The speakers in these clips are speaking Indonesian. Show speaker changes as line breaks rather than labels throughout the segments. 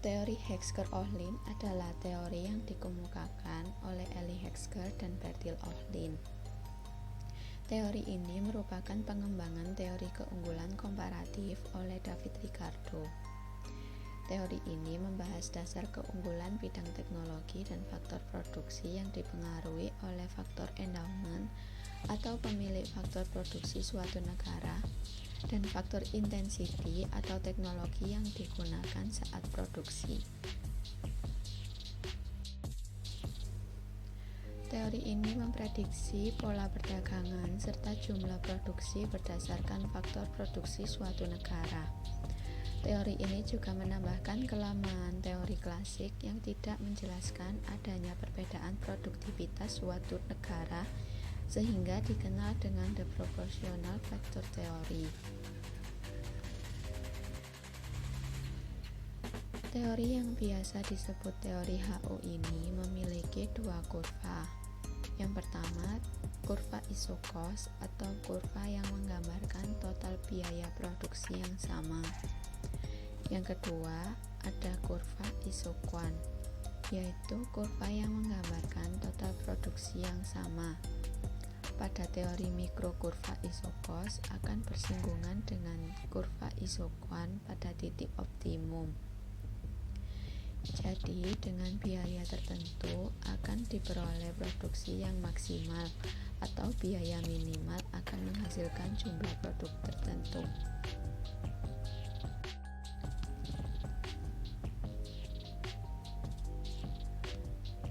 Teori Heckscher-Ohlin adalah teori yang dikemukakan oleh Elie Heckscher dan Bertil Ohlin. Teori ini merupakan pengembangan teori keunggulan komparatif oleh David Ricardo. Teori ini membahas dasar keunggulan bidang teknologi dan faktor produksi yang dipengaruhi oleh faktor endowment atau pemilik faktor produksi suatu negara dan faktor intensity atau teknologi yang digunakan saat produksi. Teori ini memprediksi pola perdagangan serta jumlah produksi berdasarkan faktor produksi suatu negara. Teori ini juga menambahkan kelemahan teori klasik yang tidak menjelaskan adanya perbedaan produktivitas suatu negara sehingga dikenal dengan the proportional factor theory. Teori yang biasa disebut teori HO ini memiliki dua kurva. Yang pertama, kurva isokos atau kurva yang menggambarkan total biaya produksi yang sama. Yang kedua, ada kurva isoquant, yaitu kurva yang menggambarkan total produksi yang sama. Pada teori mikro kurva isokos akan bersinggungan dengan kurva isoquant pada titik optimum. Jadi, dengan biaya tertentu akan diperoleh produksi yang maksimal atau biaya minimal akan menghasilkan jumlah produk tertentu.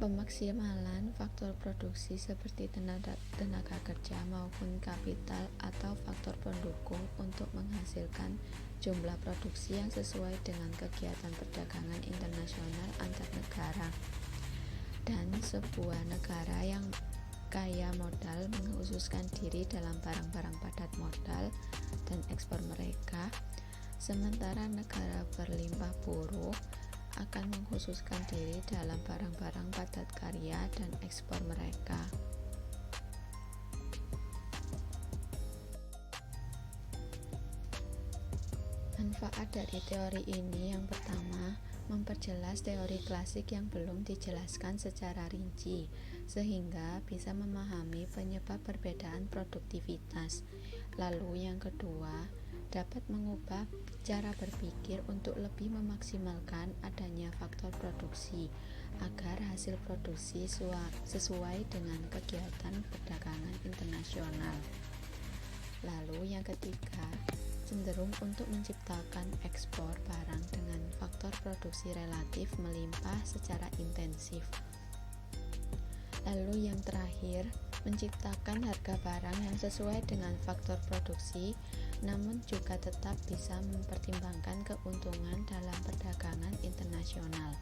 Pemaksimalan faktor produksi seperti tenaga kerja maupun kapital atau faktor pendukung untuk menghasilkan jumlah produksi yang sesuai dengan kegiatan perdagangan internasional antar negara. Dan sebuah negara yang kaya modal mengkhususkan diri dalam barang-barang padat modal dan ekspor mereka, sementara negara berlimpah buruh akan mengkhususkan diri dalam barang-barang padat karya dan ekspor mereka. Manfaat dari teori ini yang pertama, memperjelas teori klasik yang belum dijelaskan secara rinci, sehingga bisa memahami penyebab perbedaan produktivitas. Lalu yang kedua, dapat mengubah cara berpikir untuk lebih memaksimalkan adanya faktor produksi agar hasil produksi sesuai dengan kegiatan perdagangan internasional. Lalu yang ketiga, cenderung untuk menciptakan ekspor barang dengan faktor produksi relatif melimpah secara intensif. Lalu yang terakhir, menciptakan harga barang yang sesuai dengan faktor produksi, namun juga tetap bisa mempertimbangkan keuntungan dalam perdagangan internasional.